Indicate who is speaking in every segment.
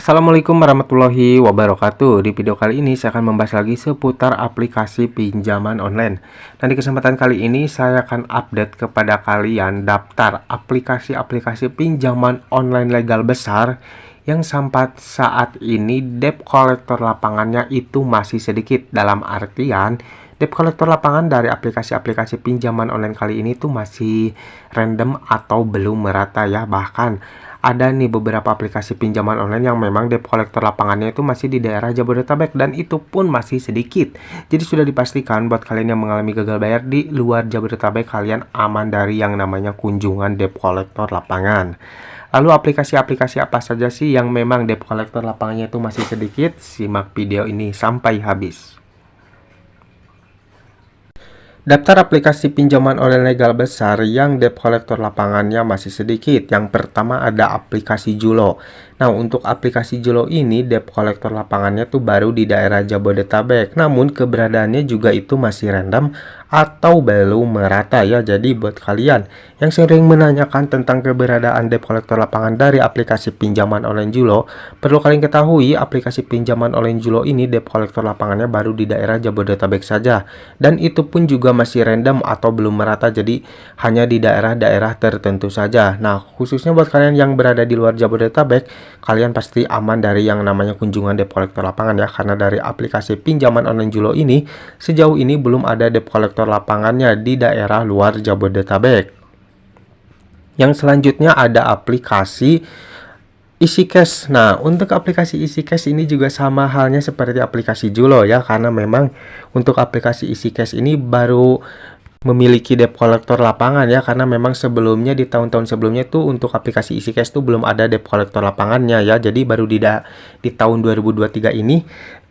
Speaker 1: Assalamualaikum warahmatullahi wabarakatuh. Di video kali ini saya akan membahas lagi seputar aplikasi pinjaman online. Dan di kesempatan kali ini saya akan update kepada kalian daftar aplikasi-aplikasi pinjaman online legal besar yang sampai saat ini debt collector lapangannya itu masih sedikit. Dalam artian debt collector lapangan dari aplikasi-aplikasi pinjaman online kali ini tuh masih random atau belum merata ya. Bahkan ada nih beberapa aplikasi pinjaman online yang memang debt collector lapangannya itu masih di daerah Jabodetabek, dan itu pun masih sedikit. Jadi sudah dipastikan buat kalian yang mengalami gagal bayar di luar Jabodetabek, kalian aman dari yang namanya kunjungan debt collector lapangan. Lalu aplikasi-aplikasi apa saja sih yang memang debt collector lapangannya itu masih sedikit? Simak video ini sampai habis. Daftar aplikasi pinjaman online legal besar yang debt collector lapangannya masih sedikit. Yang pertama ada aplikasi Julo. Nah, untuk aplikasi Julo ini debt collector lapangannya tuh baru di daerah Jabodetabek. Namun keberadaannya juga itu masih random atau belum merata ya. Jadi buat kalian yang sering menanyakan tentang keberadaan debt collector lapangan dari aplikasi pinjaman online Julo, perlu kalian ketahui aplikasi pinjaman online Julo ini debt collector lapangannya baru di daerah Jabodetabek saja. Dan itu pun juga masih random atau belum merata, jadi hanya di daerah-daerah tertentu saja. Nah, khususnya buat kalian yang berada di luar Jabodetabek, kalian pasti aman dari yang namanya kunjungan debt collector lapangan ya, karena dari aplikasi pinjaman online Julo ini sejauh ini belum ada debt collector lapangannya di daerah luar Jabodetabek. Yang selanjutnya ada aplikasi EasyCash. Nah, untuk aplikasi EasyCash ini juga sama halnya seperti aplikasi Julo ya, karena memang untuk aplikasi EasyCash ini baru memiliki debt collector lapangan ya, karena memang sebelumnya di tahun-tahun sebelumnya tuh untuk aplikasi EasyCash tuh belum ada debt collector lapangannya ya. Jadi baru di tahun 2023 ini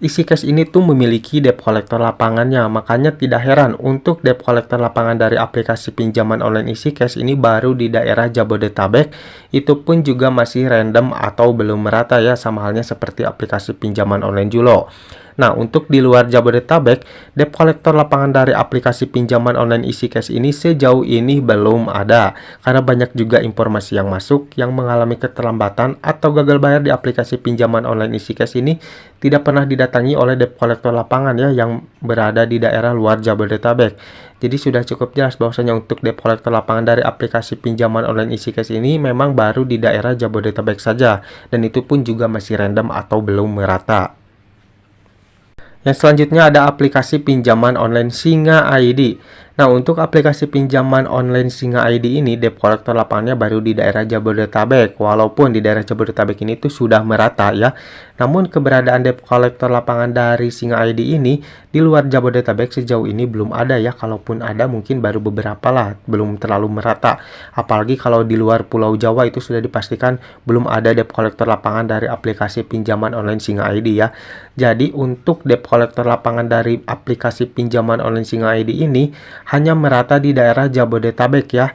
Speaker 1: EasyCash ini tuh memiliki debt collector lapangannya. Makanya tidak heran untuk debt collector lapangan dari aplikasi pinjaman online EasyCash ini baru di daerah Jabodetabek. Itu pun juga masih random atau belum merata ya, sama halnya seperti aplikasi pinjaman online Julo. Nah, untuk di luar Jabodetabek, debt collector lapangan dari aplikasi pinjaman online EasyCash ini sejauh ini belum ada. Karena banyak juga informasi yang masuk yang mengalami keterlambatan atau gagal bayar di aplikasi pinjaman online EasyCash ini tidak pernah didatangi oleh debt collector lapangan ya yang berada di daerah luar Jabodetabek. Jadi sudah cukup jelas bahwasanya untuk debt collector lapangan dari aplikasi pinjaman online EasyCash ini memang baru di daerah Jabodetabek saja, dan itu pun juga masih random atau belum merata. Yang selanjutnya ada aplikasi pinjaman online Singa ID. Nah, untuk aplikasi pinjaman online Singa ID ini debt collector lapangannya baru di daerah Jabodetabek. Walaupun di daerah Jabodetabek ini tuh sudah merata ya. Namun keberadaan debt collector lapangan dari Singa ID ini di luar Jabodetabek sejauh ini belum ada ya. Kalaupun ada mungkin baru beberapa lah, belum terlalu merata. Apalagi kalau di luar Pulau Jawa itu sudah dipastikan belum ada debt collector lapangan dari aplikasi pinjaman online Singa ID ya. Jadi untuk debt collector lapangan dari aplikasi pinjaman online Singa ID ini hanya merata di daerah Jabodetabek ya.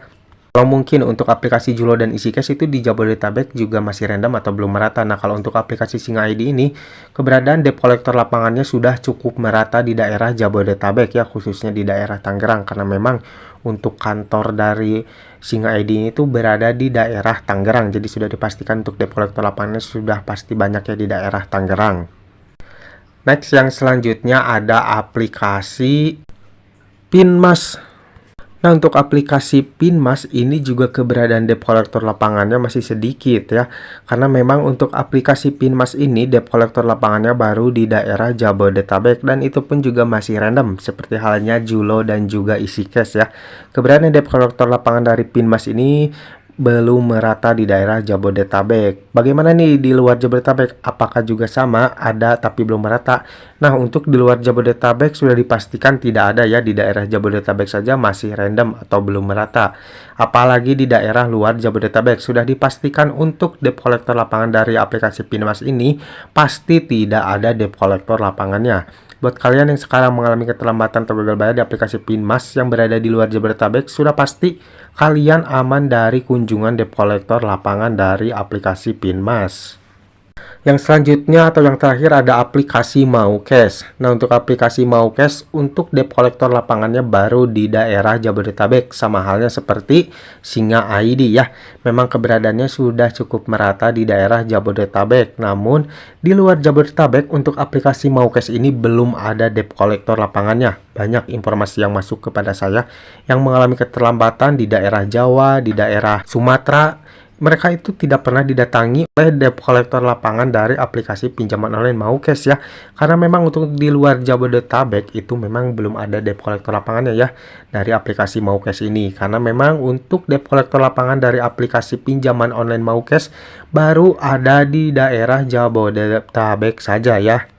Speaker 1: Kalau mungkin untuk aplikasi Julo dan EasyCash itu di Jabodetabek juga masih random atau belum merata. Nah, kalau untuk aplikasi Singa ID ini keberadaan debt collector lapangannya sudah cukup merata di daerah Jabodetabek ya, khususnya di daerah Tangerang, karena memang untuk kantor dari Singa ID ini tuh berada di daerah Tangerang. Jadi sudah dipastikan untuk debt collector lapangannya sudah pasti banyak ya di daerah Tangerang. Next, yang selanjutnya ada aplikasi Pinmas. Nah, untuk aplikasi Pinmas ini juga keberadaan debt collector lapangannya masih sedikit ya. Karena memang untuk aplikasi Pinmas ini debt collector lapangannya baru di daerah Jabodetabek, dan itu pun juga masih random seperti halnya Julo dan juga EasyCash ya. Keberadaan debt collector lapangan dari Pinmas ini belum merata di daerah Jabodetabek. Bagaimana nih di luar Jabodetabek? Apakah juga sama? Ada tapi belum merata. Nah, untuk di luar Jabodetabek sudah dipastikan tidak ada ya, di daerah Jabodetabek saja masih random atau belum merata. Apalagi di daerah luar Jabodetabek sudah dipastikan untuk debt collector lapangan dari aplikasi Pinmas ini pasti tidak ada debt collector lapangannya. Buat kalian yang sekarang mengalami keterlambatan atau gagal bayar di aplikasi Pinmas yang berada di luar Jabodetabek, sudah pasti kalian aman dari kunjungan debt collector lapangan dari aplikasi Pinmas. Yang selanjutnya atau yang terakhir ada aplikasi Maucash. Nah, untuk aplikasi Maucash untuk debt collector lapangannya baru di daerah Jabodetabek, sama halnya seperti Singa ID ya. Memang keberadaannya sudah cukup merata di daerah Jabodetabek. Namun di luar Jabodetabek untuk aplikasi Maucash ini belum ada debt collector lapangannya. Banyak informasi yang masuk kepada saya yang mengalami keterlambatan di daerah Jawa, di daerah Sumatera. Mereka itu tidak pernah didatangi oleh debt collector lapangan dari aplikasi pinjaman online Maucash ya. Karena memang untuk di luar Jabodetabek itu memang belum ada debt collector lapangannya ya dari aplikasi Maucash ini. Karena memang untuk debt collector lapangan dari aplikasi pinjaman online Maucash baru ada di daerah Jabodetabek saja ya.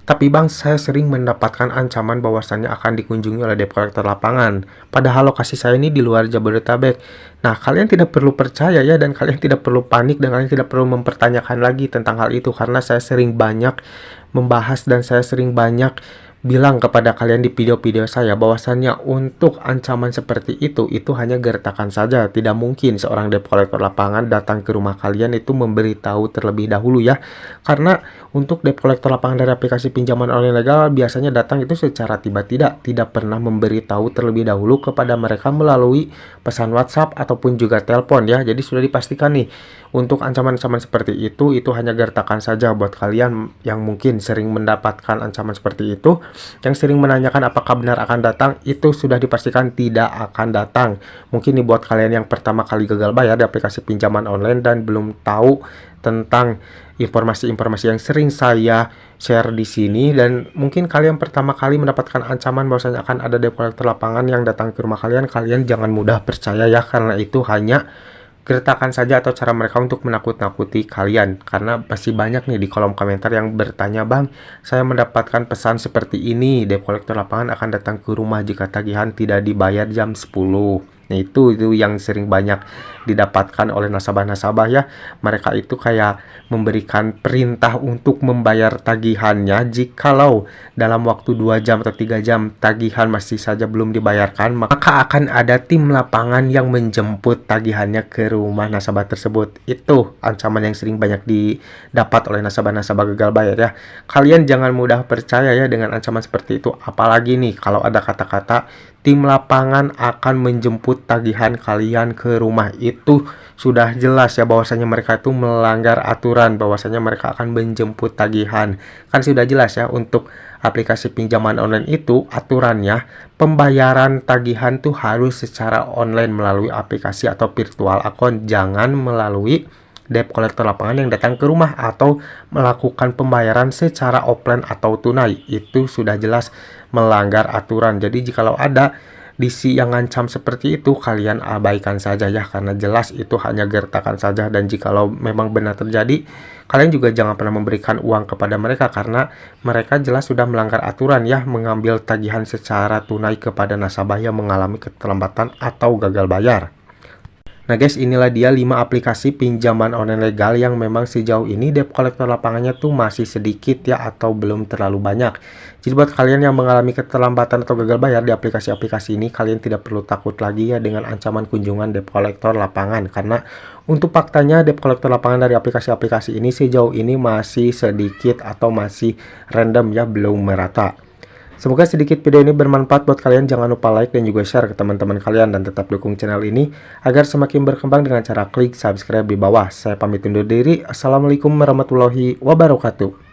Speaker 1: Tapi bang, saya sering mendapatkan ancaman bahwasannya akan dikunjungi oleh debt collector lapangan. Padahal lokasi saya ini di luar Jabodetabek. Nah, kalian tidak perlu percaya ya, dan kalian tidak perlu panik, dan kalian tidak perlu mempertanyakan lagi tentang hal itu. Karena saya sering banyak membahas dan saya sering banyak bilang kepada kalian di video-video saya bahwasannya untuk ancaman seperti itu hanya gertakan saja. Tidak mungkin seorang debt collector lapangan datang ke rumah kalian itu memberitahu terlebih dahulu ya. Karena untuk debt collector lapangan dari aplikasi pinjaman online legal biasanya datang itu secara tiba-tiba, tidak pernah memberitahu terlebih dahulu kepada mereka melalui pesan WhatsApp ataupun juga telepon ya. Jadi sudah dipastikan nih untuk ancaman-ancaman seperti itu hanya gertakan saja buat kalian yang mungkin sering mendapatkan ancaman seperti itu, yang sering menanyakan apakah benar akan datang, itu sudah dipastikan tidak akan datang. Mungkin nih buat kalian yang pertama kali gagal bayar di aplikasi pinjaman online dan belum tahu tentang informasi-informasi yang sering saya share di sini, dan mungkin kalian pertama kali mendapatkan ancaman bahwasanya akan ada debt collector lapangan yang datang ke rumah kalian, kalian jangan mudah percaya ya, karena itu hanya gertakan saja atau cara mereka untuk menakut-nakuti kalian. Karena masih banyak nih di kolom komentar yang bertanya, bang, saya mendapatkan pesan seperti ini, debt collector lapangan akan datang ke rumah jika tagihan tidak dibayar jam 10. Nah itu yang sering banyak didapatkan oleh nasabah-nasabah ya. Mereka itu kayak memberikan perintah untuk membayar tagihannya. Jikalau dalam waktu 2 jam atau 3 jam tagihan masih saja belum dibayarkan, maka akan ada tim lapangan yang menjemput tagihannya ke rumah nasabah tersebut. Itu ancaman yang sering banyak didapat oleh nasabah-nasabah gagal bayar ya. Kalian jangan mudah percaya ya dengan ancaman seperti itu. Apalagi nih kalau ada kata-kata tim lapangan akan menjemput tagihan kalian ke rumah, itu sudah jelas ya bahwasanya mereka itu melanggar aturan, bahwasanya mereka akan menjemput tagihan. Kan sudah jelas ya untuk aplikasi pinjaman online itu aturannya pembayaran tagihan tuh harus secara online melalui aplikasi atau virtual account, jangan melalui debt collector lapangan yang datang ke rumah atau melakukan pembayaran secara offline atau tunai. Itu sudah jelas melanggar aturan. Jadi jikalau ada disi yang ngancam seperti itu, kalian abaikan saja ya, karena jelas itu hanya gertakan saja. Dan jikalau memang benar terjadi, kalian juga jangan pernah memberikan uang kepada mereka, karena mereka jelas sudah melanggar aturan ya, mengambil tagihan secara tunai kepada nasabah yang mengalami keterlambatan atau gagal bayar. Nah guys, inilah dia 5 aplikasi pinjaman online legal yang memang sejauh ini debt collector lapangannya tuh masih sedikit ya, atau belum terlalu banyak. Jadi buat kalian yang mengalami keterlambatan atau gagal bayar di aplikasi-aplikasi ini, kalian tidak perlu takut lagi ya dengan ancaman kunjungan debt collector lapangan. Karena untuk faktanya debt collector lapangan dari aplikasi-aplikasi ini sejauh ini masih sedikit atau masih random ya, belum merata. Semoga sedikit video ini bermanfaat buat kalian. Jangan lupa like dan juga share ke teman-teman kalian, dan tetap dukung channel ini agar semakin berkembang dengan cara klik subscribe di bawah. Saya pamit undur diri. Assalamualaikum warahmatullahi wabarakatuh.